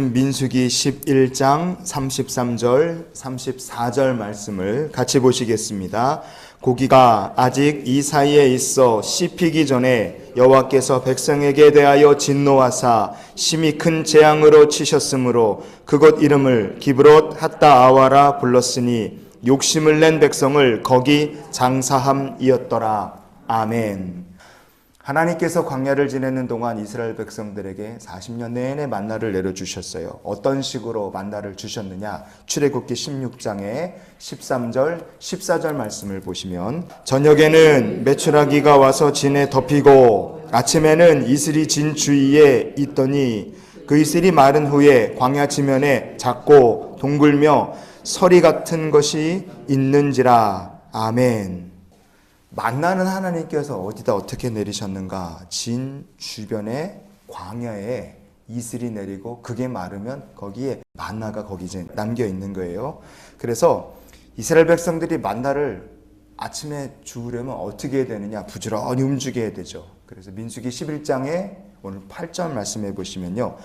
민수기 11장 33절 34절 말씀을 같이 보시겠습니다. 고기가 아직 이 사이에 있어 씹히기 전에 여호와께서 백성에게 대하여 진노하사 심히 큰 재앙으로 치셨으므로 그곳 이름을 기브롯 핫다아와라 불렀으니 욕심을 낸 백성을 거기 장사함이었더라. 아멘. 하나님께서 광야를 지내는 동안 이스라엘 백성들에게 40년 내내 만나를 내려주셨어요. 어떤 식으로 만나를 주셨느냐? 출애굽기 16장의 13절, 14절 말씀을 보시면 저녁에는 메추라기가 와서 진에 덮이고 아침에는 이슬이 진 주위에 있더니 그 이슬이 마른 후에 광야 지면에 작고 동글며 서리 같은 것이 있는지라. 아멘. 만나는 하나님께서 어디다 어떻게 내리셨는가? 진 주변에 광야에 이슬이 내리고 그게 마르면 거기에 만나가 거기 이제 남겨 있는 거예요. 그래서 이스라엘 백성들이 만나를 아침에 주우려면 어떻게 해야 되느냐? 부지런히 움직여야 되죠. 그래서 민수기 11장에 오늘 8절 말씀해 보시면요.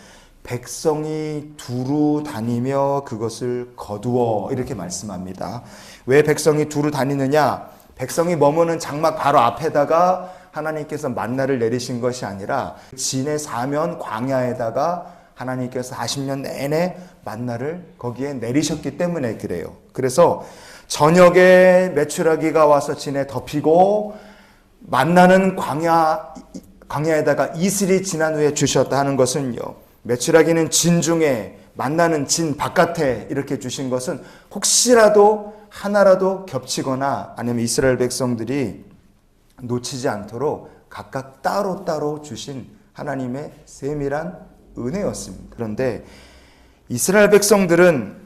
백성이 두루 다니며 그것을 거두어 이렇게 말씀합니다. 왜 백성이 두루 다니느냐? 백성이 머무는 장막 바로 앞에다가 하나님께서 만나를 내리신 것이 아니라 진의 사면 광야에다가 하나님께서 40년 내내 만나를 거기에 내리셨기 때문에 그래요. 그래서 저녁에 메추라기가 와서 진에 덮이고 만나는 광야에다가 이슬이 지난 후에 주셨다 하는 것은요. 메추라기는 진 중에 만나는 진 바깥에 이렇게 주신 것은 혹시라도 하나라도 겹치거나 아니면 이스라엘 백성들이 놓치지 않도록 각각 따로따로 주신 하나님의 세밀한 은혜였습니다. 그런데 이스라엘 백성들은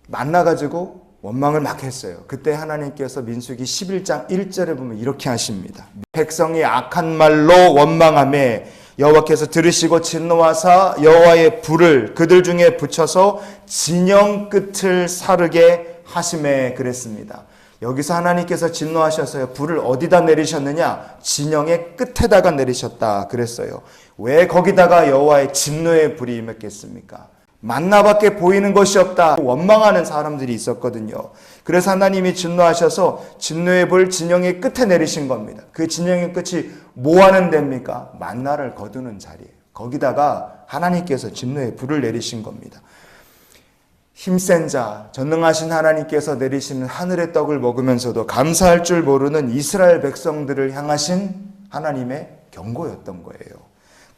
만나가지고 원망을 막 했어요. 그때 하나님께서 민수기 11장 1절에 보면 이렇게 하십니다. 백성이 악한 말로 원망하며 여호와께서 들으시고 진노하사 여호와의 불을 그들 중에 붙여서 진영 끝을 사르게 하심에 그랬습니다. 여기서 하나님께서 진노하셔서요. 불을 어디다 내리셨느냐? 진영의 끝에다가 내리셨다 그랬어요. 왜 거기다가 여호와의 진노의 불이 임했겠습니까? 만나밖에 보이는 것이 없다. 원망하는 사람들이 있었거든요. 그래서 하나님이 진노하셔서 진노의 불 진영의 끝에 내리신 겁니다. 그 진영의 끝이 뭐 하는 데입니까? 만나를 거두는 자리예요. 거기다가 하나님께서 진노의 불을 내리신 겁니다. 힘센 자, 전능하신 하나님께서 내리시는 하늘의 떡을 먹으면서도 감사할 줄 모르는 이스라엘 백성들을 향하신 하나님의 경고였던 거예요.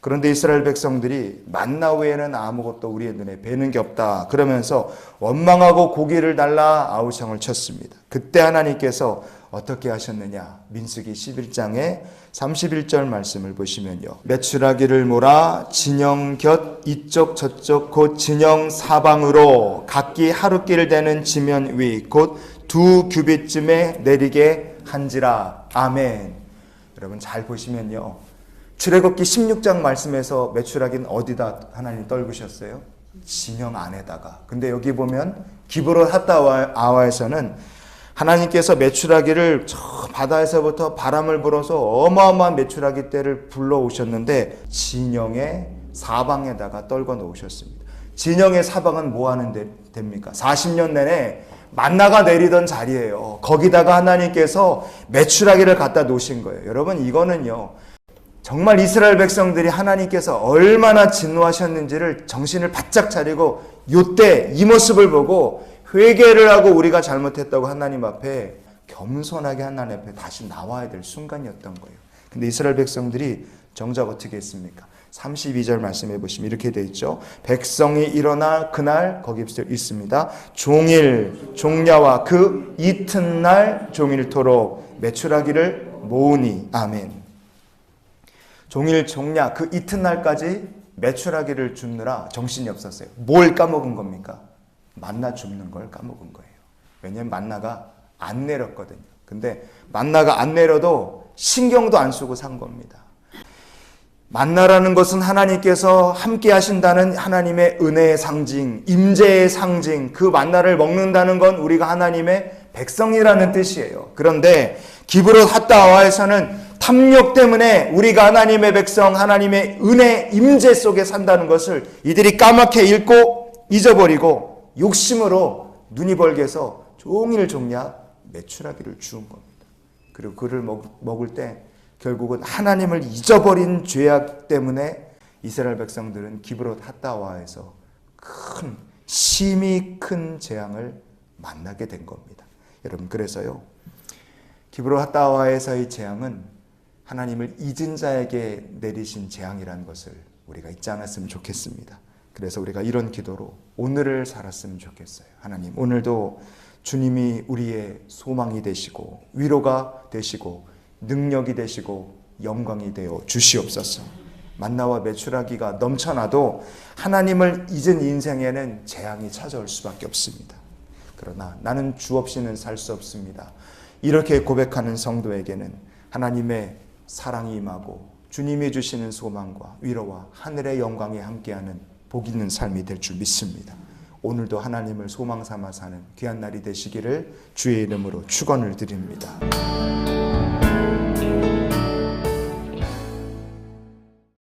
그런데 이스라엘 백성들이 만나 외에는 아무것도 우리의 눈에 뵈는 게 없다 그러면서 원망하고 고기를 달라 아우성을 쳤습니다. 그때 하나님께서 어떻게 하셨느냐? 민수기 11장의 31절 말씀을 보시면요. 메추라기를 몰아 진영 곁 이쪽 저쪽 곧 진영 사방으로 각기 하루길 되는 지면 위 곧 2규빗쯤에 내리게 한지라. 아멘. 여러분 잘 보시면요. 출애굽기 16장 말씀에서 메추라기는 어디다 하나님 떨구셨어요? 진영 안에다가. 근데 여기 보면 기브롯 핫다아와에서는 하나님께서 메추라기를 저 바다에서부터 바람을 불어서 어마어마한 메추라기 떼를 불러오셨는데 진영의 사방에다가 떨궈 놓으셨습니다. 진영의 사방은 뭐 하는 데입니까? 40년 내내 만나가 내리던 자리예요. 거기다가 하나님께서 메추라기를 갖다 놓으신 거예요. 여러분 이거는요. 정말 이스라엘 백성들이 하나님께서 얼마나 진노하셨는지를 정신을 바짝 차리고 이때 이 모습을 보고 회개를 하고 우리가 잘못했다고 하나님 앞에 겸손하게 하나님 앞에 다시 나와야 될 순간이었던 거예요. 근데 이스라엘 백성들이 정작 어떻게 했습니까? 32절 말씀해 보시면 이렇게 되어 있죠. 백성이 일어나 그날 거기 있습니다. 종일 종야와 그 이튿날 종일토록 메추라기를 모으니. 아멘. 종일 종야 그 이튿날까지 메추라기를 줍느라 정신이 없었어요. 뭘 까먹은 겁니까? 만나 줍는 걸 까먹은 거예요. 왜냐하면 만나가 안 내렸거든요. 근데 만나가 안 내려도 신경도 안 쓰고 산 겁니다. 만나라는 것은 하나님께서 함께 하신다는 하나님의 은혜의 상징, 임재의 상징, 그 만나를 먹는다는 건 우리가 하나님의 백성이라는 뜻이에요. 그런데 기브롯 핫다와에서는 탐욕 때문에 우리가 하나님의 백성, 하나님의 은혜 임재 속에 산다는 것을 이들이 까맣게 읽고 잊어버리고 욕심으로 눈이 벌게서 종일 종약 메추라기를 주운 겁니다. 그리고 그를 먹을 때 결국은 하나님을 잊어버린 죄악 때문에 이스라엘 백성들은 기브롯 핫다와에서 심히 큰 재앙을 만나게 된 겁니다. 여러분, 그래서요, 기브롯 핫다와에서의 재앙은 하나님을 잊은 자에게 내리신 재앙이라는 것을 우리가 잊지 않았으면 좋겠습니다. 그래서 우리가 이런 기도로 오늘을 살았으면 좋겠어요. 하나님, 오늘도 주님이 우리의 소망이 되시고 위로가 되시고 능력이 되시고 영광이 되어 주시옵소서. 만나와 메추라기가 넘쳐나도 하나님을 잊은 인생에는 재앙이 찾아올 수밖에 없습니다. 그러나 나는 주 없이는 살 수 없습니다. 이렇게 고백하는 성도에게는 하나님의 사랑이 임하고 주님이 주시는 소망과 위로와 하늘의 영광이 함께하는 복 있는 삶이 될 줄 믿습니다. 오늘도 하나님을 소망 삼아 사는 귀한 날이 되시기를 주의 이름으로 축원을 드립니다.